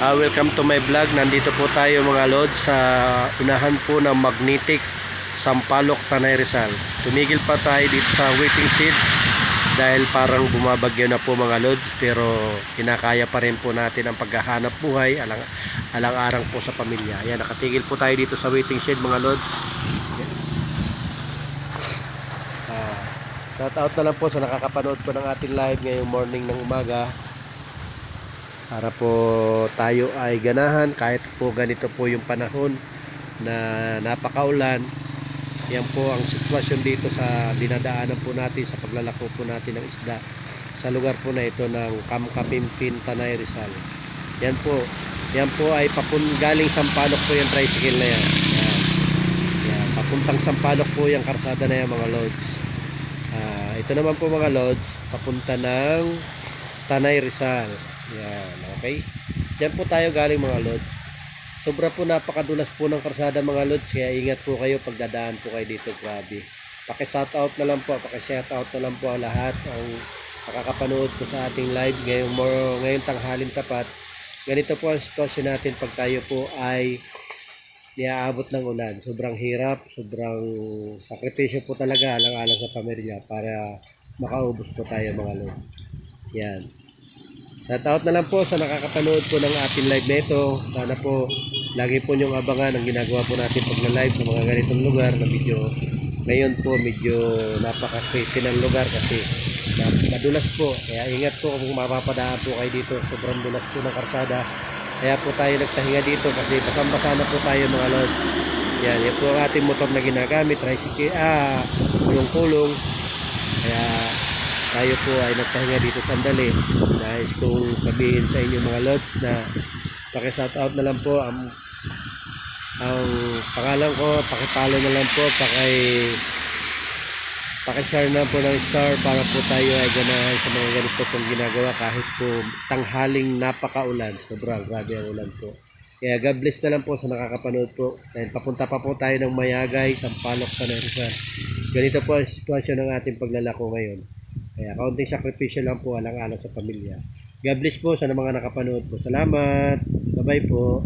Welcome to my vlog. Nandito po tayo mga lods sa unahan po ng Magnetic Sampaloc, Tanay Rizal. Tumigil pa tayo dito sa waiting shed dahil parang bumabagyo na po mga lods, pero kinakaya pa rin po natin ang paghahanap buhay alang-arang po sa pamilya. Ayan, nakatigil po tayo dito sa waiting shed mga lods. Shout out na lang po sa nakakapanood po ng ating live ngayong morning ng umaga, para po tayo ay ganahan kahit po ganito po yung panahon na napakaulan. Yan po ang sitwasyon dito sa dinadaanan po natin sa paglalako po natin ng isda sa lugar po na ito ng Kamkapimpin, Tanay Rizal. Yan po ay galing Sampaloc po yung tricycle na yan. Yan, papuntang Sampaloc po yung karsada na yan mga lods. Ito naman po mga lods, papunta ng Tanay Rizal. Yan, okay. Diyan po tayo galing mga lods. Sobra po napakadulas po ng karsada mga lods, kaya ingat po kayo pag dadaan po kayo dito. Grabe. Paki-shoutout na lang po, paki-shoutout na lang po ang lahat ang nakakapanood po sa ating live ngayong tanghaling tapat. Ganito po ang sitwasyon natin pag tayo po ay niaabot ng ulan. Sobrang hirap, sobrang sakripisyo po talaga alang-alang sa pamilya para makaubos po tayo mga lods. Yan. Shoutout na lang po sa nakakapanood po ng ating live na ito. Sana po lagi po niyong abangan ang ginagawa po natin pag na-live sa mga ganitong lugar na video. Ngayon po medyo napaka-crazy ng lugar kasi madulas po. Kaya ingat po kung mapapadaan po kayo dito. Sobrang dulas po ng karsada. Kaya po tayo nagtahinga dito kasi basang-basa na po tayo mga lods. Yan po ang ating motor na ginagamit. Tricycle, kulong-kulong. Kaya tayo po ay nagpahinga dito sandali. Nais kong sabihin sa inyo mga lods na paki-shoutout na lang po ang pangalan ko, paki-follow na lang po, paki-share na po ng star para po tayo ay ganahan sa mga ganito pong ginagawa kahit po tanghaling napakaulan. Sobrang grabe ang ulan po. Kaya God bless na lang po sa nakakapanood po. Dahil papunta pa po tayo ng Mayagay, Sampaloc, Tanay Rizal. Ganito po ang sitwasyon ng ating paglalako ngayon. Kaya kaunting sakripisyo lang po alang-alang sa pamilya. God bless po sa mga nakapanood po. Salamat. Bye-bye po.